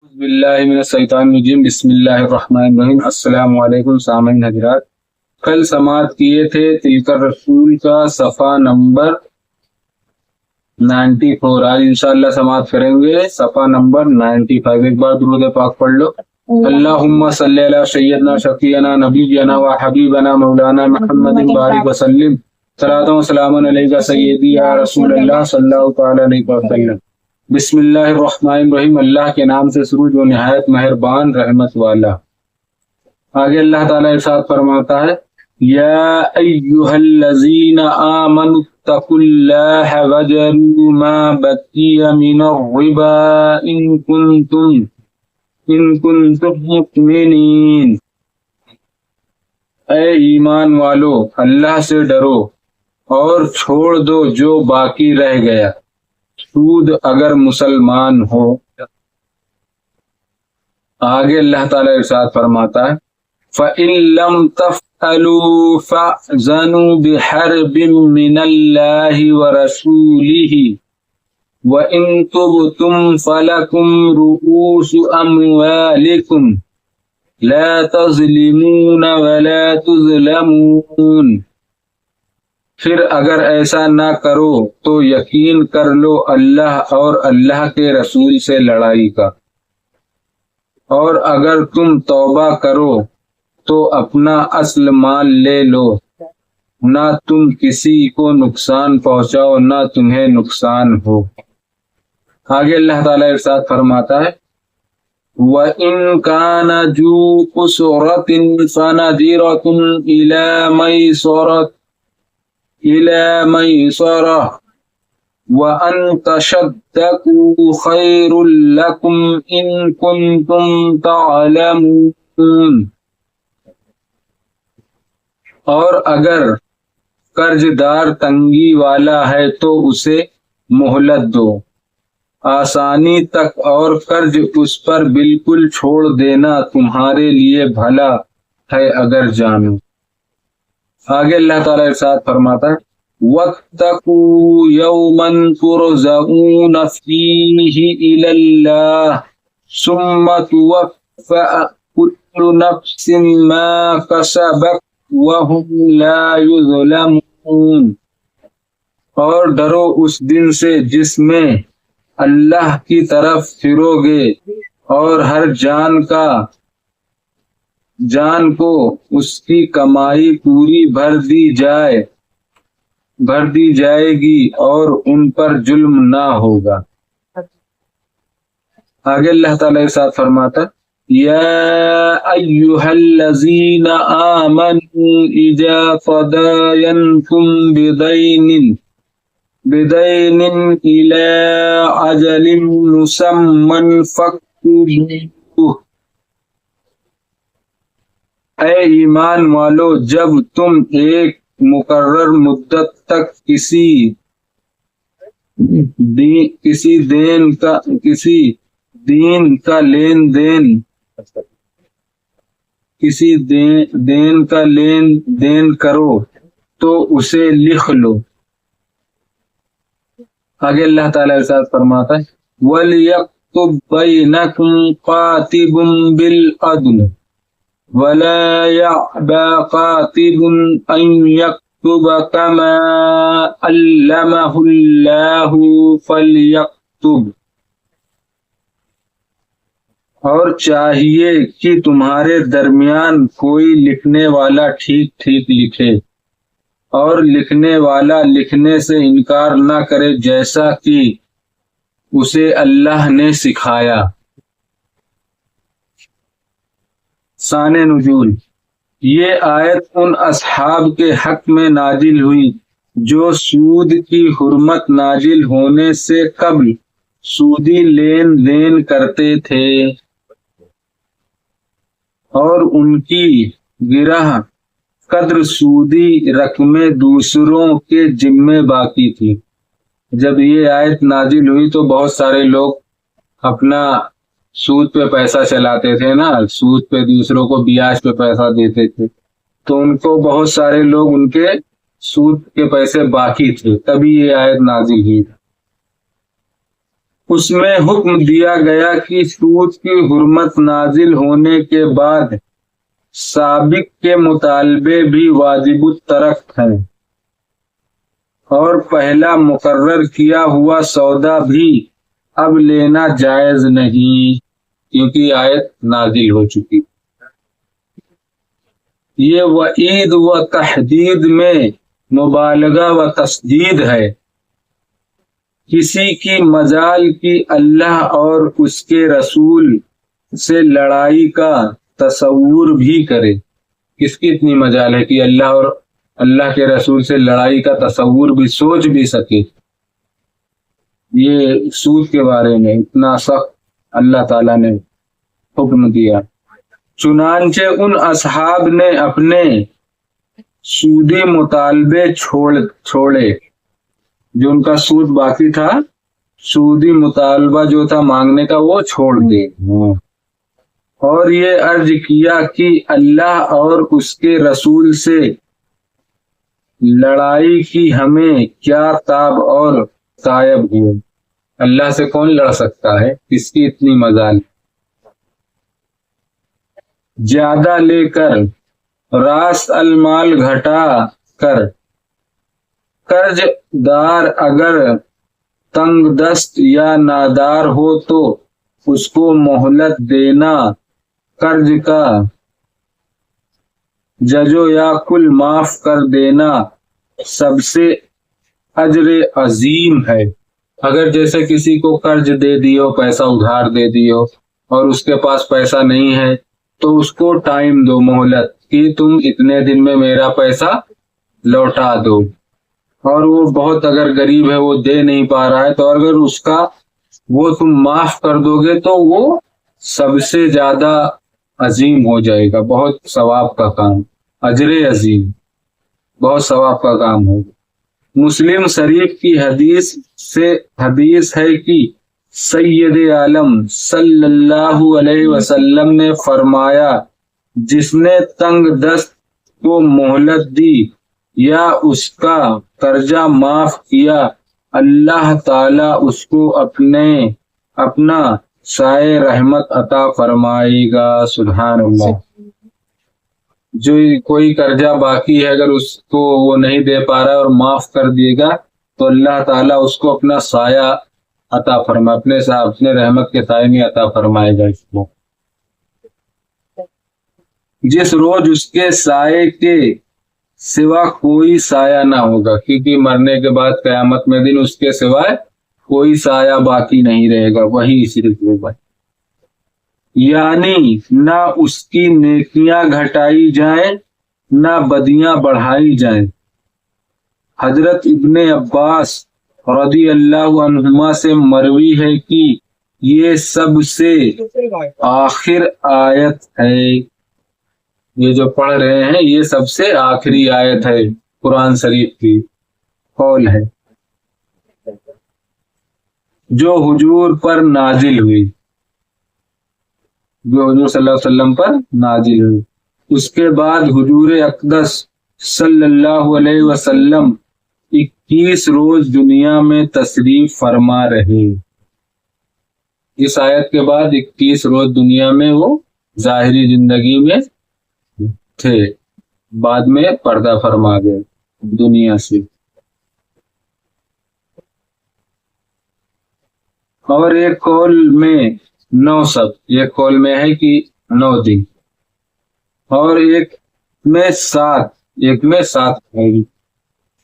باللہ من الشیطان الرجیم بسم اللہ الرحمن الرحیم۔ السلام علیکم سامعین حضرات، کل سماعت کیے تھے تلک الرسول کا صفحہ نمبر 94۔ آج انشاءاللہ سماعت کریں گے صفحہ نمبر 95۔ ایک بار درود پاک پڑھ لو۔ اللہم صلی علی سیدنا شفیعنا نبینا و حبیبنا مولانا محمد بارک وسلم، صلاۃ و سلام علیک سیدی یا رسول اللہ صلی اللہ تعالی علیہ وسلم۔ بسم اللہ الرحمن الرحیم، اللہ کے نام سے شروع جو نہایت مہربان رحمت والا۔ آگے اللہ تعالیٰ ارشاد فرماتا ہے، یا ایہا الذین آمنوا اتقوا اللہ وذروا ما بقی من الربا ان کنتم مؤمنین۔ اے ایمان والو، اللہ سے ڈرو اور چھوڑ دو جو باقی رہ گیا، سود اگر مسلمان ہو۔ آگے اللہ تعالیٰ ارشاد فرماتا ہے، فَإِن لَمْ تَفْعَلُوا فَأْذَنُوا بِحَرْبٍ مِّنَ اللَّهِ وَرَسُولِهِ وَإِن تُبْتُمْ فَلَكُمْ رُءُوسُ أَمْوَالِكُمْ لَا تَظْلِمُونَ وَلَا تُظْلَمُونَ۔ پھر اگر ایسا نہ کرو تو یقین کر لو اللہ اور اللہ کے رسول سے لڑائی کا، اور اگر تم توبہ کرو تو اپنا اصل مال لے لو، نہ تم کسی کو نقصان پہنچاؤ نہ تمہیں نقصان ہو۔ آگے اللہ تعالیٰ ارشاد فرماتا ہے، وَإِن كَانَ ذُو عُسْرَةٍ فَنَظِرَةٌ إِلَى مَيْسَرَةٍ وَأَن تَصَدَّقُوا خَيْرٌ لَكُمْ إِن كُنتُمْ تَعْلَمُونَ۔ اور اگر قرض دار تنگی والا ہے تو اسے مہلت دو آسانی تک، اور قرض اس پر بالکل چھوڑ دینا تمہارے لیے بھلا ہے اگر جانو۔ آگے اللہ تعالیٰ ارشاد فرماتا ہے، وَاتَّقُوا يَوْمًا تُرْجَعُونَ فِيهِ إِلَى اللَّهِ ثُمَّ تُوَفَّىٰ كُلُّ نَفْسٍ مَا كَسَبَتْ وَهُمْ لَا يُظْلَمُونَ۔ اور ڈرو اس دن سے جس میں اللہ کی طرف پھرو گے، اور ہر جان کو اس کی کمائی پوری بھر دی جائے گی، اور ان پر ظلم نہ ہوگا۔ آگے اللہ تعالیٰ ارشاد فرماتا، یا ایہا الذین آمنوا اذا تداینتم بدین الی اجل مسمى فاکتبوہ۔ اے ایمان والو، جب تم ایک مقرر مدت تک کسی دین کا لین دین کرو تو اسے لکھ لو۔ آگے اللہ تعالیٰ ارشاد فرماتا ہے، وَلْيَكْتُبْ بَيْنَكُمْ قَاتِبٌ بِالْعَدْلِ وَلَا يَأْبَى قَاتِبٌ أَن يَكْتُبَ كَمَا عَلَّمَهُ اللَّهُ فَلْيَكْتُبْ۔ اور چاہیے کہ تمہارے درمیان کوئی لکھنے والا ٹھیک ٹھیک لکھے، اور لکھنے والا لکھنے سے انکار نہ کرے جیسا کہ اسے اللہ نے سکھایا۔ شان نزول، یہ آیت ان اصحاب کے حق میں نازل ہوئی جو سود کی حرمت نازل ہونے سے قبل سودی لین دین کرتے تھے، اور ان کی گرہ قدر سودی رقمیں دوسروں کے ذمے باقی تھی۔ جب یہ آیت نازل ہوئی تو بہت سارے لوگ اپنا سود پہ پیسہ چلاتے تھے نا، سود پہ دوسروں کو بیاج پہ پیسہ دیتے تھے، تو ان کو بہت سارے لوگ ان کے سود کے پیسے باقی تھے، تبھی یہ آیت نازل ہوئی۔ اس میں حکم دیا گیا کہ سود کی حرمت نازل ہونے کے بعد سابق کے مطالبے بھی واجب الترک ہیں، اور پہلا مقرر کیا ہوا سودا بھی اب لینا جائز نہیں، کیونکہ آیت نازل ہو چکی۔ یہ وعید و تحدید میں مبالغہ و تشدید ہے۔ کسی کی مجال کی اللہ اور اس کے رسول سے لڑائی کا تصور بھی کرے، کس کی اتنی مجال ہے کہ اللہ اور اللہ کے رسول سے لڑائی کا تصور بھی سوچ بھی سکے؟ یہ سود کے بارے میں اتنا سخت اللہ تعالیٰ نے حکم دیا۔ چنانچہ ان اصحاب نے اپنے سودی مطالبے چھوڑے، جو ان کا سود باقی تھا، سودی مطالبہ جو تھا مانگنے کا، وہ چھوڑ دے، اور یہ عرض کیا کہ اللہ اور اس کے رسول سے لڑائی کی ہمیں کیا تاب اور تائب ہو۔ اللہ سے کون لڑ سکتا ہے؟ کس کی اتنی مجال؟ زیادہ لے کر راست المال گھٹا کر، قرض دار اگر تنگ دست یا نادار ہو تو اس کو مہلت دینا، قرض کا ججو یا کل معاف کر دینا سب سے اجر عظیم ہے۔ اگر جیسے کسی کو قرض دے دیو، پیسہ ادھار دے دیو، اور اس کے پاس پیسہ نہیں ہے، تو اس کو ٹائم دو، مہلت، کہ تم اتنے دن میں میرا پیسہ لوٹا دو، اور وہ بہت اگر غریب ہے، وہ دے نہیں پا رہا ہے، تو اگر اس کا وہ تم معاف کر دو گے تو وہ سب سے زیادہ عظیم ہو جائے گا، بہت ثواب کا کام، اجر عظیم، بہت ثواب کا کام ہوگا۔ مسلم شریف کی حدیث ہے کہ سید عالم صلی اللہ علیہ وسلم نے فرمایا، جس نے تنگ دست کو مہلت دی یا اس کا قرضہ معاف کیا، اللہ تعالی اس کو اپنا سائے رحمت عطا فرمائے گا۔ سبحان اللہ۔ جو کوئی قرضہ باقی ہے، اگر اس کو وہ نہیں دے پا رہا ہے اور معاف کر دیے گا، تو اللہ تعالیٰ اس کو اپنا سایہ عطا فرمائے، اپنے رحمت کے سائے میں عطا فرمائے گا اس کو۔ جس روز اس کے سائے کے سوا کوئی سایہ نہ ہوگا، کیونکہ مرنے کے بعد قیامت میں دن اس کے سوائے کوئی سایہ باقی نہیں رہے گا، وہی صرف ہوگا۔ یعنی نہ اس کی نیکیاں گھٹائی جائیں، نہ بدیاں بڑھائی جائیں۔ حضرت ابن عباس رضی اللہ عنہما سے مروی ہے کہ یہ سب سے آخر آیت ہے، یہ جو پڑھ رہے ہیں یہ سب سے آخری آیت ہے قرآن شریف کی، قول ہے جو حضور پر نازل ہوئی، جو حضور صلی اللہ علیہ وسلم پر نازل ہوئی۔ اس کے بعد حضور اقدس صلی اللہ علیہ وسلم 21 روز دنیا میں تشریف فرما رہے۔ اس آیت کے بعد 21 روز دنیا میں وہ ظاہری زندگی میں تھے، بعد میں پردہ فرما گئے دنیا سے۔ اور ایک قول میں 9 سب، ایک قول میں ہے کہ 9 دن، اور ایک میں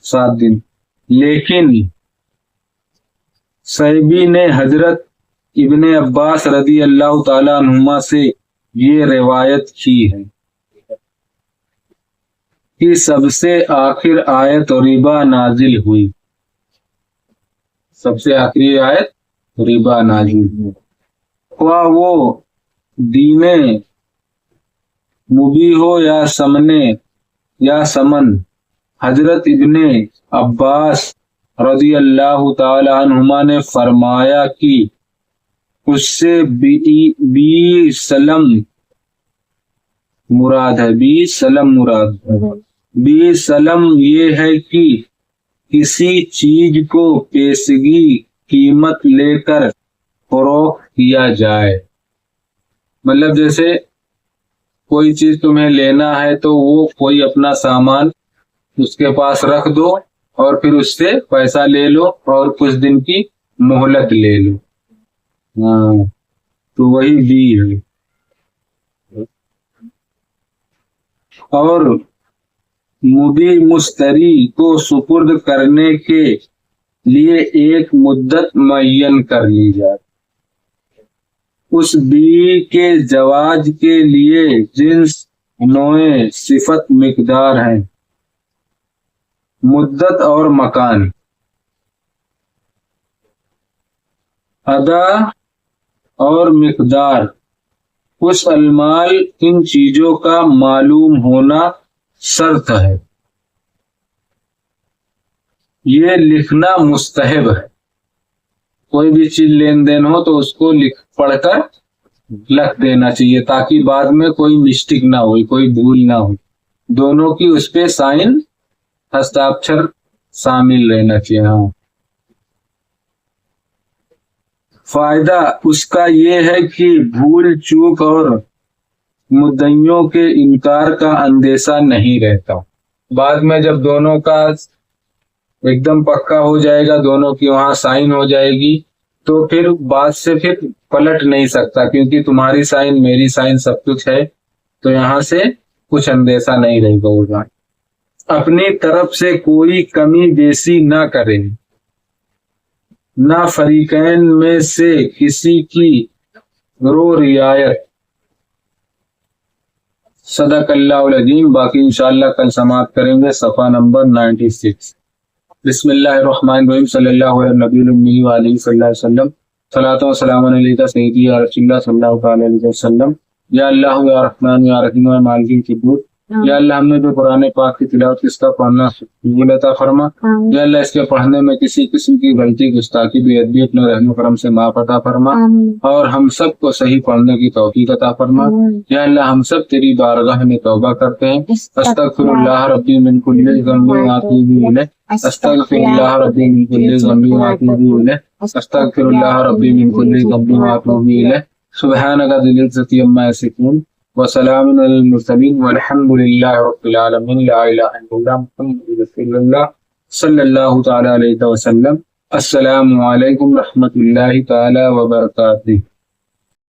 7 دن۔ لیکن صحیبی نے حضرت ابن عباس رضی اللہ تعالی عنہما سے یہ روایت کی ہے کہ سب سے آخر آیت ربا نازل ہوئی، سب سے آخری آیت ربا نازل ہوئی، خواہ وہ دین مبی ہو یا سمن۔ حضرت ابن عباس رضی اللہ تعالی عنہما نے فرمایا کہ اس سے 20 سلم مراد ہے، 20 سلم مراد ہے۔ 20 سلم یہ ہے کہ کسی چیز کو پیشگی قیمت لے کر فروخت کیا جائے. مطلب جیسے کوئی چیز تمہیں لینا ہے تو وہ کوئی اپنا سامان اس کے پاس رکھ دو اور پھر اس سے پیسہ لے لو اور کچھ دن کی مہلت لے لو. ہاں تو وہی دی ہے. اور مبی مشتری کو سپرد کرنے کے لیے ایک مدت معین کر لی جائے. اس بیوی کے زواج کے لیے جنس، نوع، صفت، مقدار ہیں. مدت اور مکان. ادا اور مقدار. کچھ المال ان چیزوں کا معلوم ہونا شرط ہے. یہ لکھنا مستحب ہے. کوئی بھی چیز لین دین ہو تو اس کو پڑھ کر لکھ دینا چاہیے تاکہ بعد میں کوئی مسٹیک نہ ہو، کوئی بھول نہ ہو. دونوں کی اس پہ سائن، ہستاکشر شامل رہنا چاہیے. ہاں فائدہ اس کا یہ ہے کہ بھول چوک اور مدعیوں کے انکار کا اندیشہ نہیں رہتا. بعد میں جب دونوں کا ایک دم پکا ہو جائے گا، دونوں کی وہاں سائن ہو جائے گی، تو پھر بعد سے پھر پلٹ نہیں سکتا، کیونکہ تمہاری سائن میری سائن سب کچھ ہے، تو یہاں سے کچھ اندیشہ نہیں رہے گا. ہوگا اپنی طرف سے کوئی کمی بیشی نہ کرے، نہ فریقین میں سے کسی کی رعایت. صدق اللہ العظیم. باقی انشاءاللہ کل سماعت کریں گے صفحہ نمبر 96. بسم اللہ الرحمن الرحیم. صلی اللہ علیہ نبی الامی وعلیہ صلی اللہ علیہ وسلم. صلاۃ و سلام علیکہ سیدی یا رسول اللہ صلی اللہ تعالی علیہ وسلم. یا اللہ یا رحمان یا رحیم یا مالک الجبور. یا اللہ ہم نے جو قرآن پاک کی تلاوت اس کا پڑھنا قبول عطا فرما. یا اللہ اس کے پڑھنے میں کسی قسم کی غلطی، گستاخی، بے ادبی اپنے رحم و کرم سے معاف عطا فرما، اور ہم سب کو صحیح پڑھنے کی توفیق عطا فرما. یا اللہ ہم سب تیری بارگاہ میں توبہ کرتے ہیں. استغفر اللہ ربی من کل ذنب واتوب الیہ. استغفر اللہ ربی من کل ذنب واتوب الیہ. استغفر اللہ ربی من کل ذنب واتوب الیہ. سبحانک ذی العزۃ عما یصفون وسلام علی المرسلین والحمد للہ رب العالمین. لا الہ الا اللہ محمد رسول اللہ صلی اللہ تعالی علیہ وسلم. السلام علیکم رحمۃ اللہ تعالی وبرکاتہ.